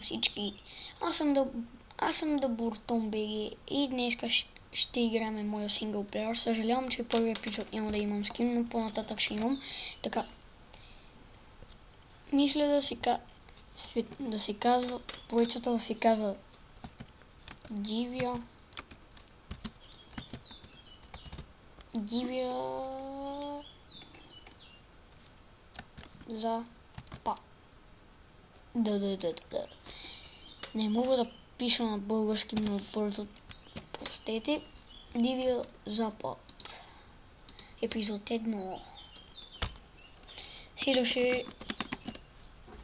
всички. Аз съм Дабуртон БГ и днес ще играме моя синглплеер. Съжалявам, че първи епизод няма да имам скин, но по-нататък ще имам. Така. Мисля да се казва, проектата да се казва Дивия Запад. Да. Не мога да пиша на български много бързо. Простете. Дивия Запад. Епизод 1. Следваше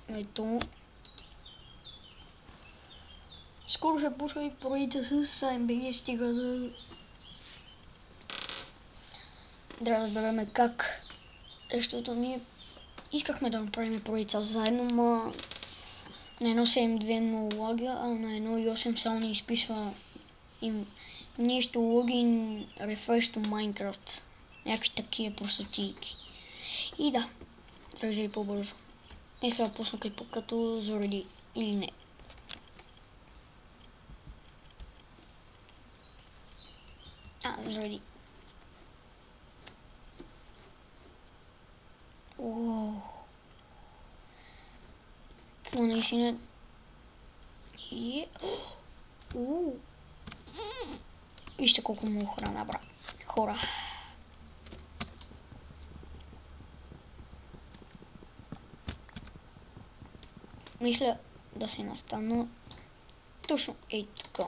ето. Скоро ще почва и проекта с AMBG, стига да... Трябва да разберем как. Защото ние искахме да направим проекта заедно, но на 1.7.2 много лагия, а на 1.8 само ни изписва нещо логин, refresh to Minecraft. Някакви такива простотийки. И да, трябва да е по-бързо. Не следва да пусна клипа като заради или не. Заради. Това наистина е... Вижте колко много хора набра. Хора. Мисля да се настана точно ей тук.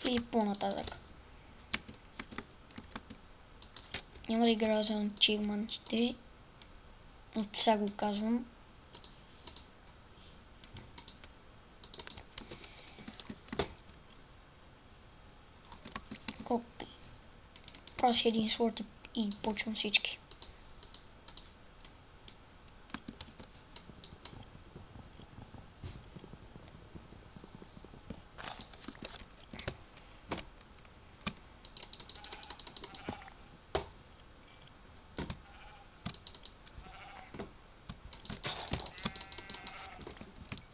Или по-нататък. Няма да играя за ачивментите, но сега го казвам. Правя си един слот и почвам всички.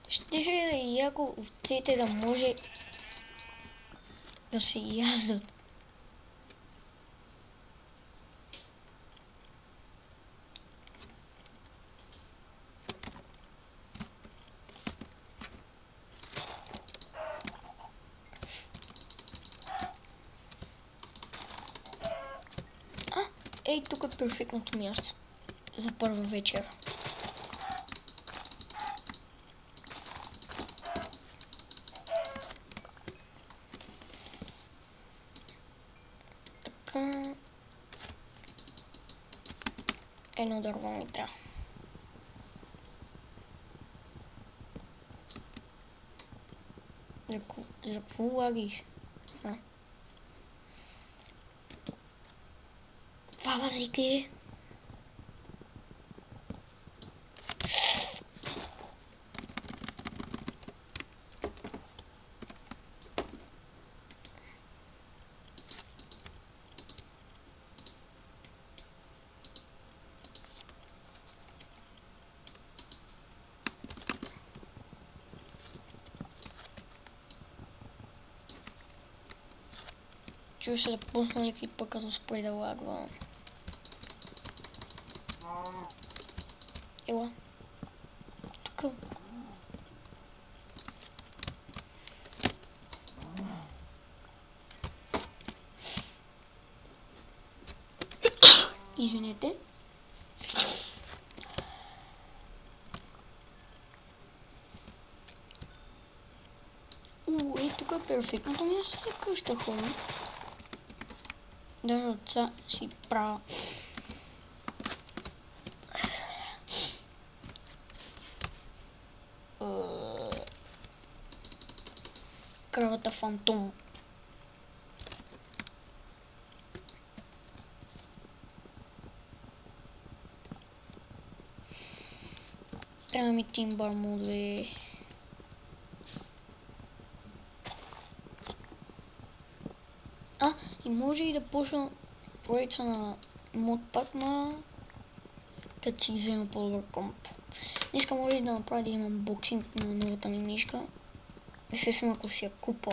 Щеше да е яко овцете да може да се яздат. Ей, тук е перфектното място за първа вечер. Така. Едно дърво ми трябва. За какво лагиш? Това възикли. Чуя се да пусна някакви пък като спре да лагва. Ела. Тук. Извинете. Ей, тук е перфектното място за къща, хора. Даже отца си правя. Кравата фантом. Трябва ми тимбър модове. И може и да почна проекта на модпак на като си взема по-добър комп. Днеска може да направя да имам боксинг на новата ми мишка. Естествено, ако си я купа.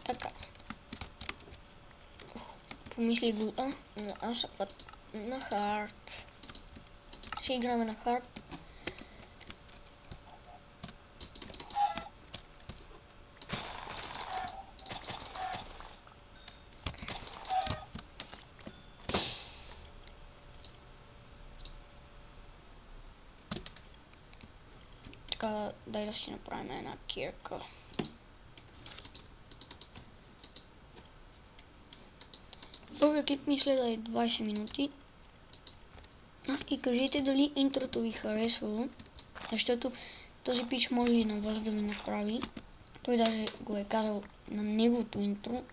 Така. Помисли го, но аз на хард. Ще играме на хард. Така, дай да си направим една кирка. Първият клип мисля да е 20 минути. И кажете дали интрото ви харесвало, защото този пич може и на вас да ви направи. Той даже го е казал на неговото интро.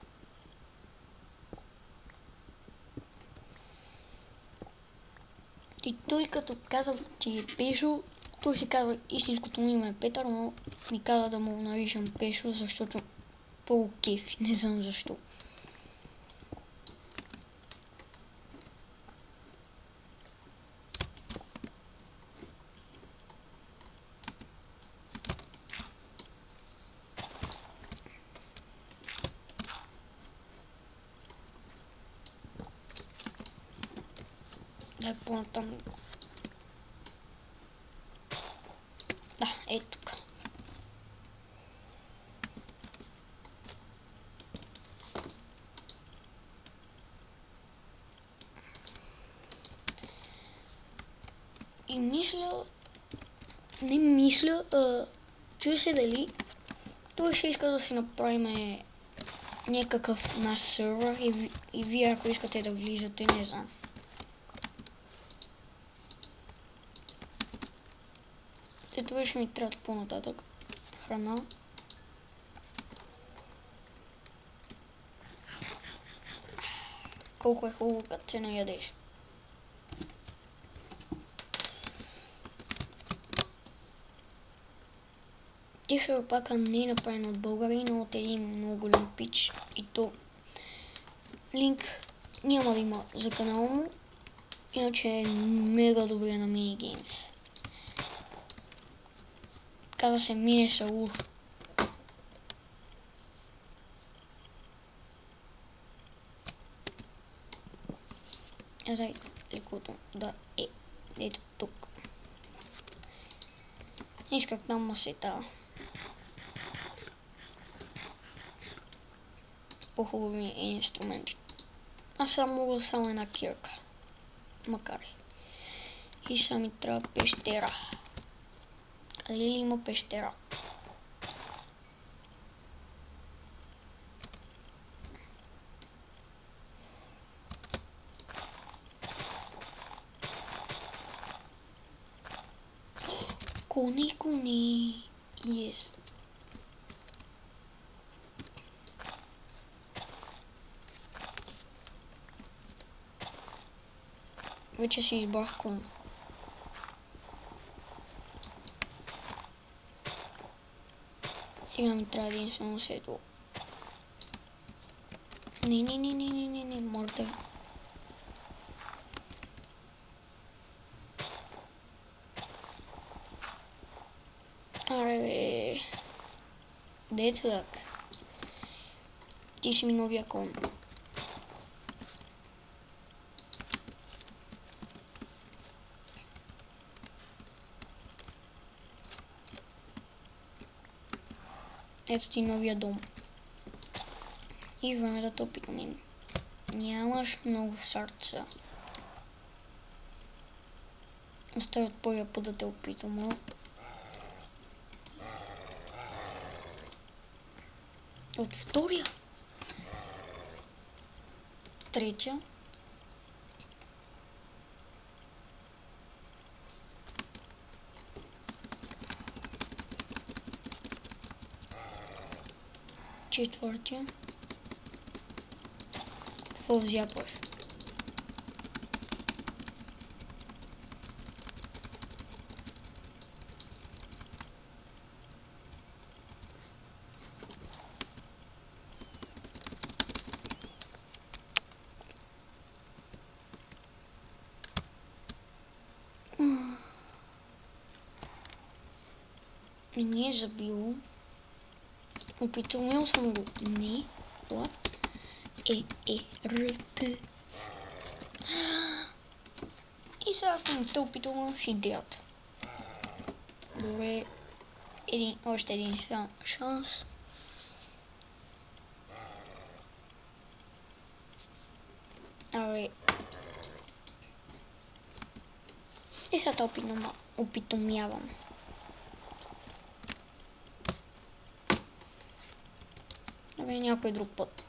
И той като казал, че е Пешо, той се казва истинското му име е Петър, но ми каза да му наричам Пешо, защото по-кефи, не знам защо. Дай по-натам. Да, е тук. И мисля... Не мисля, чуя се дали той ще иска да си направим някакъв наш сервер и вие ако искате да влизате, не знам. Това ще ми трябва по-нататък. Храна. Колко е хубаво като се наядеш. Тих пака не е направен от българи, но от един много голям пич. И то линк няма да има за канала му. Иначе е мега добре на Minigame. Казва се Mine Saur. Дай лекото да е ето тук. Исках там масета. По-хубави инструменти. Аз съм мога само една кирка. Макар и сами трябва пещера. Къде ли има пещера? Кони. Yes. Вече си избрах кон. Сега ми трябва един само седло. Не, морда. Аре бе. Де чудак? Ти си ми новия кон. Ето ти новия дом. И време да те опитнем. Нямаш много сърца. Оставя от първия път да те опитам. От втория. Третия. Четвъртия. Какво взяпаш? не е забило. Опитомил съм го. Не. What? РТ. И сега ако не те опитвам си идеята. Добре. Още един шанс. Абе. И сега те опитомявам. Абе, някой друг път.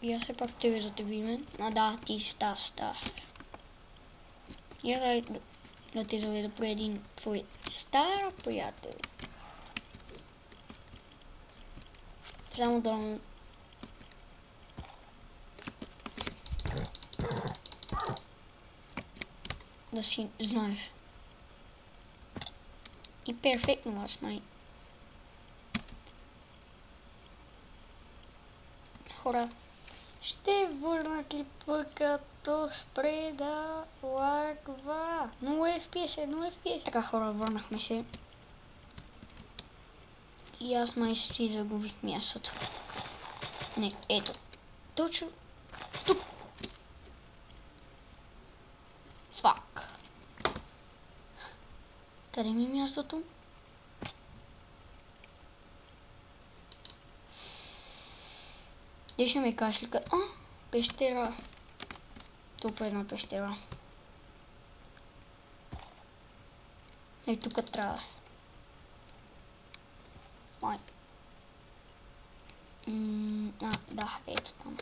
И аз все пак тебе за те видим. А да, ти ставаш. Я дай да те заведа по един твой стар приятел. Само да си знаеш. И перфектно аз май. Хора, ще върна клипа като спре да лагва. 0 FPS. Така хора, върнахме се. И аз май си загубих мястото. Не, ето. Точно тук. Фак. Къде ми е мястото? Де ще ми кажеш ли къде? Пещера. Тук е една пещера. Ей, тук трябва. Май. Да, ето там.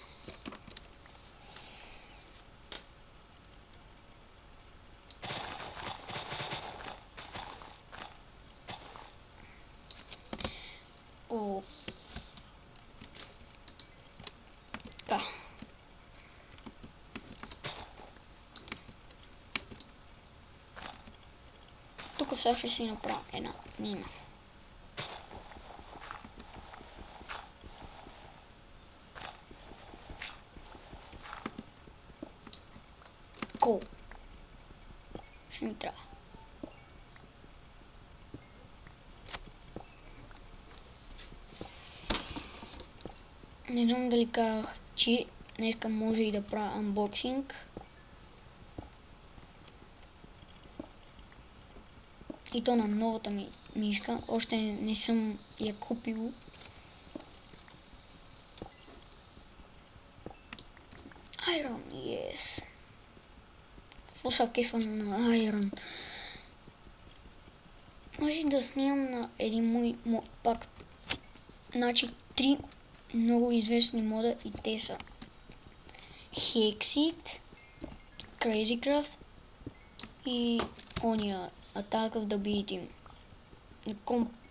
О. Така. Тук сега ще си направя една мина. Кол. Ще ми трябва. Не знам дали казах, че днеска може и да правя анбоксинг. И то на новата ми мишка. Още не съм я купил. Iron, yes. Какво са кефа на Iron? Може да снимам на един мой модпак. Значи 3 много известни мода и те са Hexit, Crazycraft и ония Attack of the B-Team.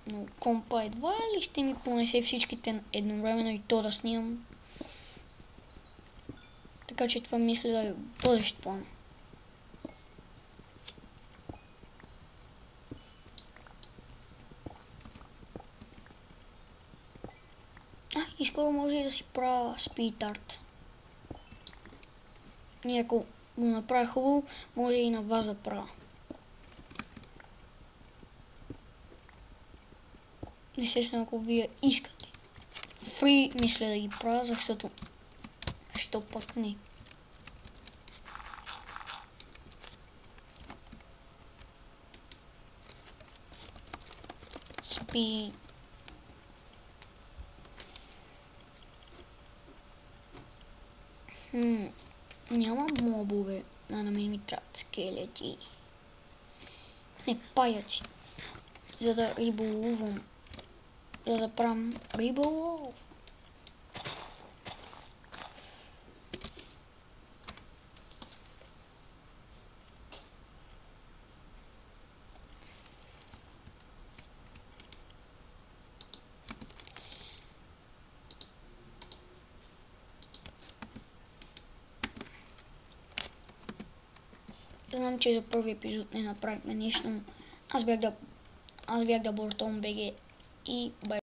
Но компа едва ли ще ми понесе всичките едновременно и то да снимам. Така че това мисля да е бъдещ план. И скоро може и да си правя speed art. И ако го направя хубаво, може и на вас да правя. Естествено, ако вие искате. Фри мисля да ги правя, защото що пък не. Спи. Няма мобове, а на мен ми трябват скелети. Не, паяци. За да риболовам. За да правим риболов. Знам, че за първи епизод не направихме нещо. Аз бях да Бортон БГ и бай.